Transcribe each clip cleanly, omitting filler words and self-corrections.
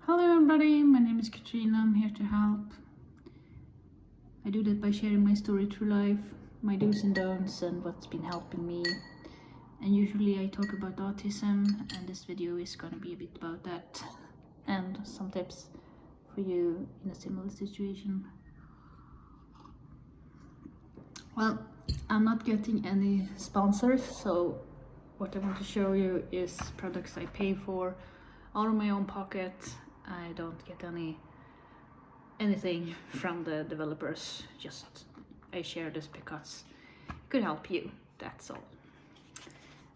Hello everybody, my name is Katrina, I'm here to help. I do that by sharing my story through life, my do's and don'ts and what's been helping me. And usually I talk about autism, and this video is gonna be a bit about that and some tips for you in a similar situation. Well, I'm not getting any sponsors, so what I want to show you is products I pay for out of my own pocket. I don't get anything from the developers, just I share this because it could help you, that's all.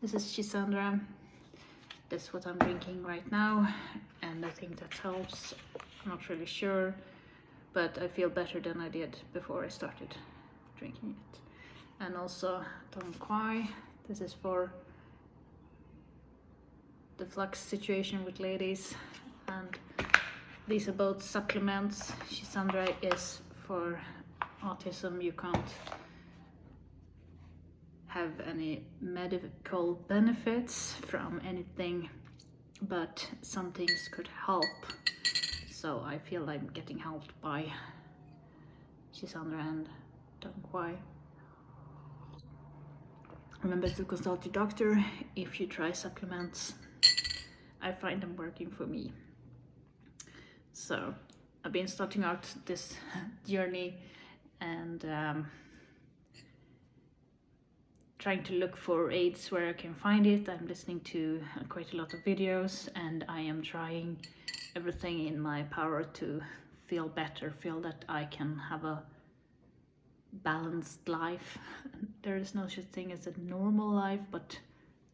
This is Chisandra. That's what I'm drinking right now, and I think that helps. I'm not really sure, but I feel better than I did before I started drinking it. And also Tom Quai. This is for the flux situation with ladies, and these are both supplements. Chisandra is for autism. You can't have any medical benefits from anything, but some things could help. So I feel I'm getting helped by Chisandra and Tom Quai. Remember to consult your doctor if you try supplements. I find them working for me. So I've been starting out this journey and trying to look for aids where I can find it. I'm listening to quite a lot of videos, and I am trying everything in my power to feel better, feel that I can have a balanced life. There is no such thing as a normal life, but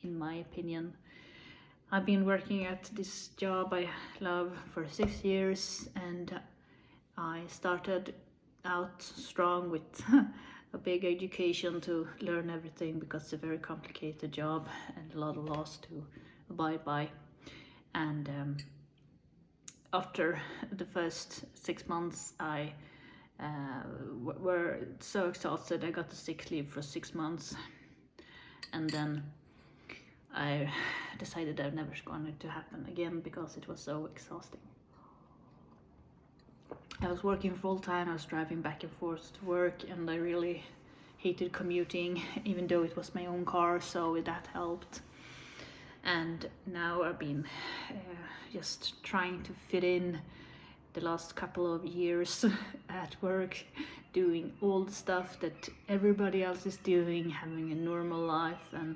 in my opinion, I've been working at this job I love for 6 years, and I started out strong with a big education to learn everything, because it's a very complicated job and a lot of laws to abide by. And after the first 6 months, I were so exhausted. I got the sick leave for 6 months, and then I decided that never going to happen again because it was so exhausting. I was working full time, I was driving back and forth to work, and I really hated commuting, even though it was my own car, so that helped. And now I've been just trying to fit in the last couple of years at work, doing all the stuff that everybody else is doing, having a normal life. And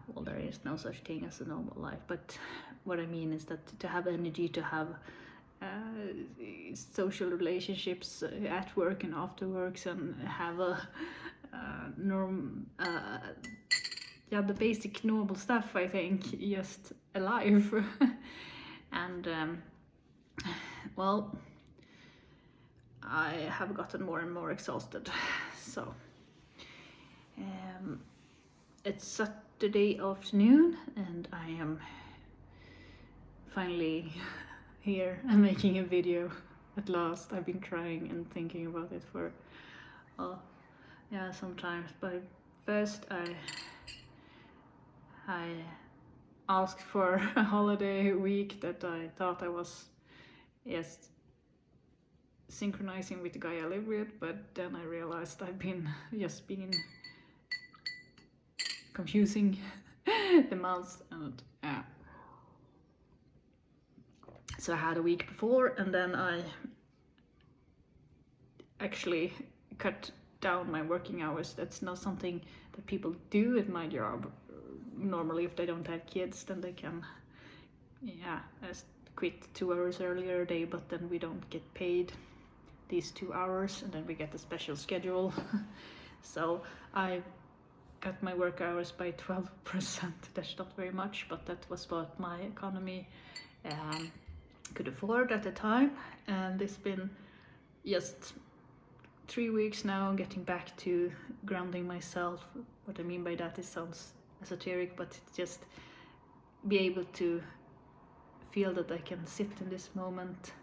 well, there is no such thing as a normal life, but what I mean is that to have energy, to have social relationships at work and after works, and have a the basic normal stuff, I think, just alive. And well, I have gotten more and more exhausted. So it's Saturday afternoon, and I am finally here and making a video at last. I've been trying and thinking about it for sometimes, but first I asked for a holiday week that I thought I was just synchronizing with the guy I live with, but then I realized I've been just been confusing the months, and so I had a week before, and then I actually cut down my working hours. That's not something that people do at my job. Normally, if they don't have kids, then they can quit 2 hours earlier a day, but then we don't get paid these 2 hours, and then we get a special schedule. So I cut my work hours by 12%. That's not very much, but that was what my economy could afford at the time. And it's been just 3 weeks now getting back to grounding myself. What I mean by that, it sounds esoteric, but it's just be able to feel that I can sit in this moment,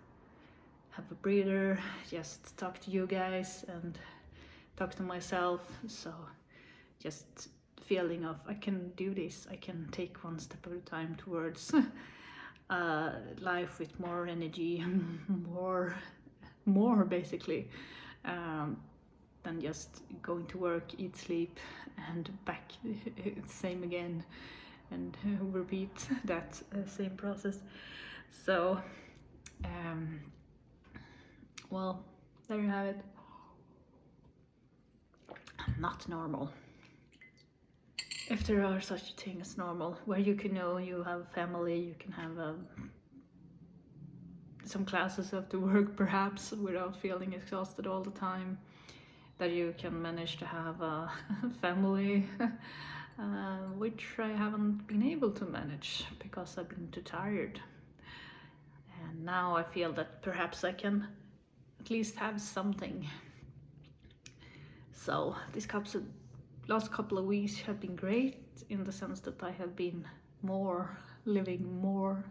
have a breather, just talk to you guys and talk to myself. So just the feeling of I can do this, I can take one step at a time towards life with more energy, more basically, than just going to work, eat, sleep, and back same again, and repeat that same process. So well, there you have it. Not normal. If there are such a thing as normal, where you can know you have family, you can have some classes after work perhaps without feeling exhausted all the time, that you can manage to have a family, which I haven't been able to manage because I've been too tired. And now I feel that perhaps I can at least have something. So these last couple of weeks have been great in the sense that I have been living more,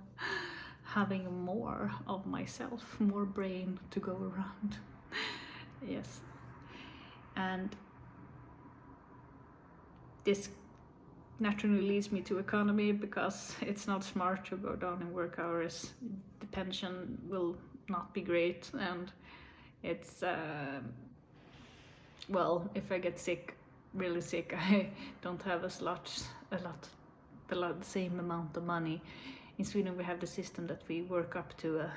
having more of myself, more brain to go around. Yes. And this naturally leads me to economy, because it's not smart to go down in work hours. The pension will not be great, and it's well, if I get really sick, I don't have the same amount of money. In Sweden we have the system that we work up to a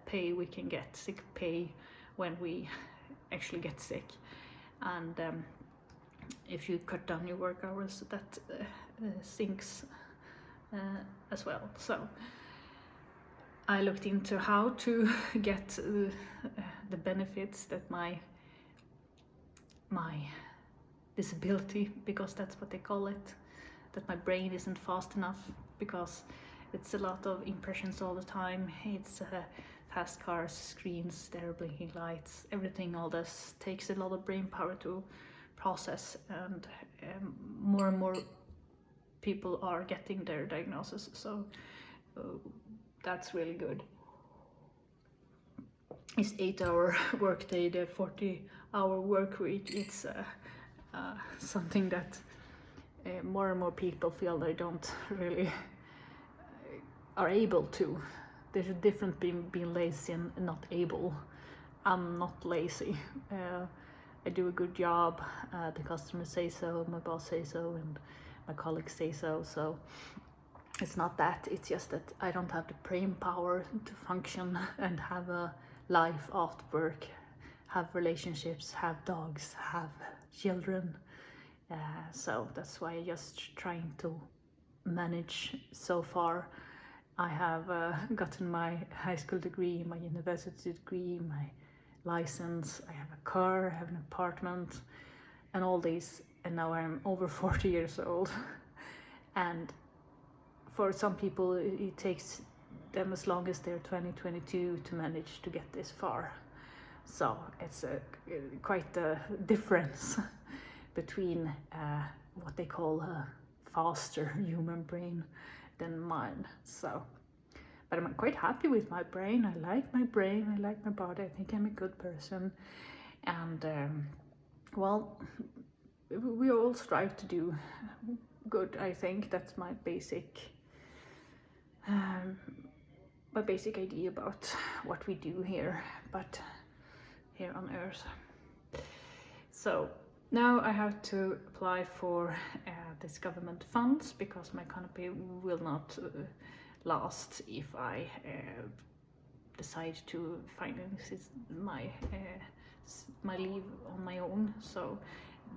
pay we can get, sick pay, when we actually get sick. And if you cut down your work hours, that sinks as well. So I looked into how to get the benefits that my disability, because that's what they call it, that my brain isn't fast enough, because it's a lot of impressions all the time. It's fast cars, screens, there blinking lights, everything. All this takes a lot of brain power to process, and more and more people are getting their diagnosis, so that's really good. It's 8-hour workday, the 40-hour work week. It's something that more and more people feel they don't really are able to. There's a difference between being lazy and not able. I'm not lazy. I do a good job. The customers say so, my boss say so, and my colleagues say so. So it's not that. It's just that I don't have the brain power to function and have a life after work, have relationships, have dogs, have children. So that's why I'm just trying to manage so far. I have gotten my high school degree, my university degree, my license, I have a car, I have an apartment, and all these, and now I'm over 40 years old. And for some people it takes them as long as they're 20, 22 to manage to get this far. So it's quite a difference between what they call a faster human brain than mine. So, but I'm quite happy with my brain. I like my brain, I like my body, I think I'm a good person. And well, we all strive to do good. I think that's my basic idea about what we do here, but here on Earth. So now I have to apply for this government funds, because my canopy will not last if I decide to finance my leave on my own. So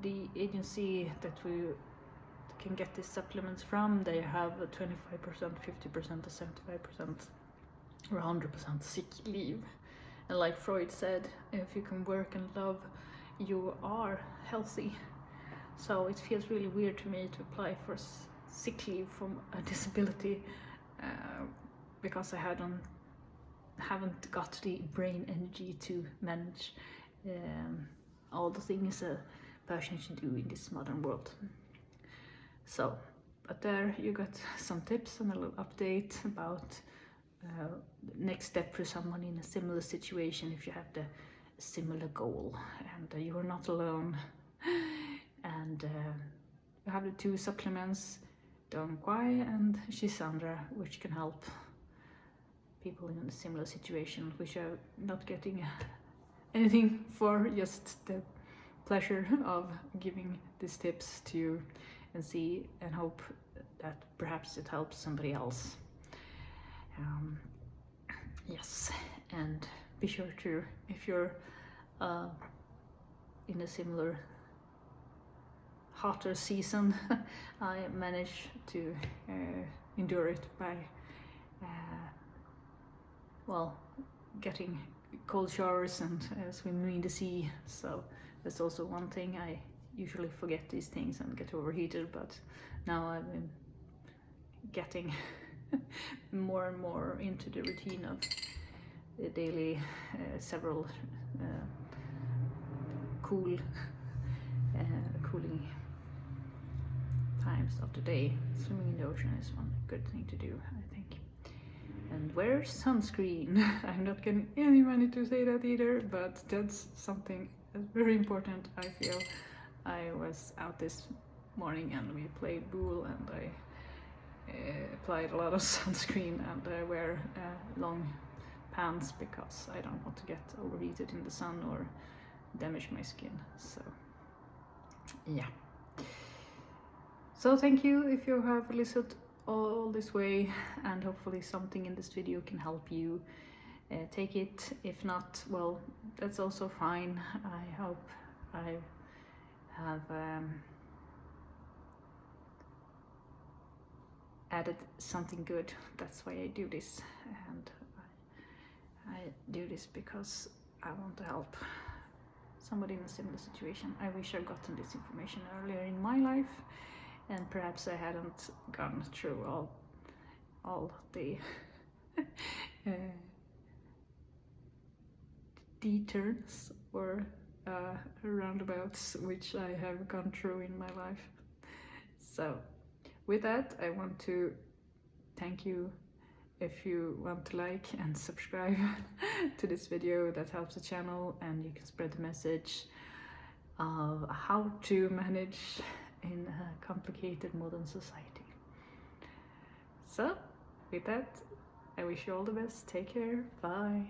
the agency that we can get these supplements from, they have a 25%, 50%, or 75%, or 100% sick leave. And like Freud said, if you can work and love, you are healthy. So it feels really weird to me to apply for sick leave from a disability, because I haven't got the brain energy to manage all the things a person should do in this modern world. So, but there you got some tips and a little update about next step for someone in a similar situation, if you have the similar goal, and you are not alone. And you have the 2 supplements, Dong Quai and Shisandra, which can help people in a similar situation, which are not getting anything for, just the pleasure of giving these tips to you, and see and hope that perhaps it helps somebody else. Yes, and be sure to, if you're in a similar hotter season, I managed to endure it by well, getting cold showers and swimming in the sea. So that's also one thing. I usually forget these things and get overheated, but now I've been getting more and more into the routine of the daily several cooling times of the day. Swimming in the ocean is one good thing to do, I think. And wear sunscreen. I'm not getting any money to say that either, but that's something that's very important, I feel. I was out this morning and we played pool, and I applied a lot of sunscreen, and I wear long pants because I don't want to get overheated in the sun or damage my skin. So yeah. So thank you if you have listened all this way, and hopefully something in this video can help you. Take it. If not, well, that's also fine. I hope I have added something good. That's why I do this, and I do this because I want to help somebody in a similar situation. I wish I'd gotten this information earlier in my life, and perhaps I hadn't gone through all the detours or roundabouts which I have gone through in my life. So with that, I want to thank you. If you want to like and subscribe to this video, that helps the channel, and you can spread the message of how to manage in a complicated modern society. So with that, I wish you all the best. Take care. Bye.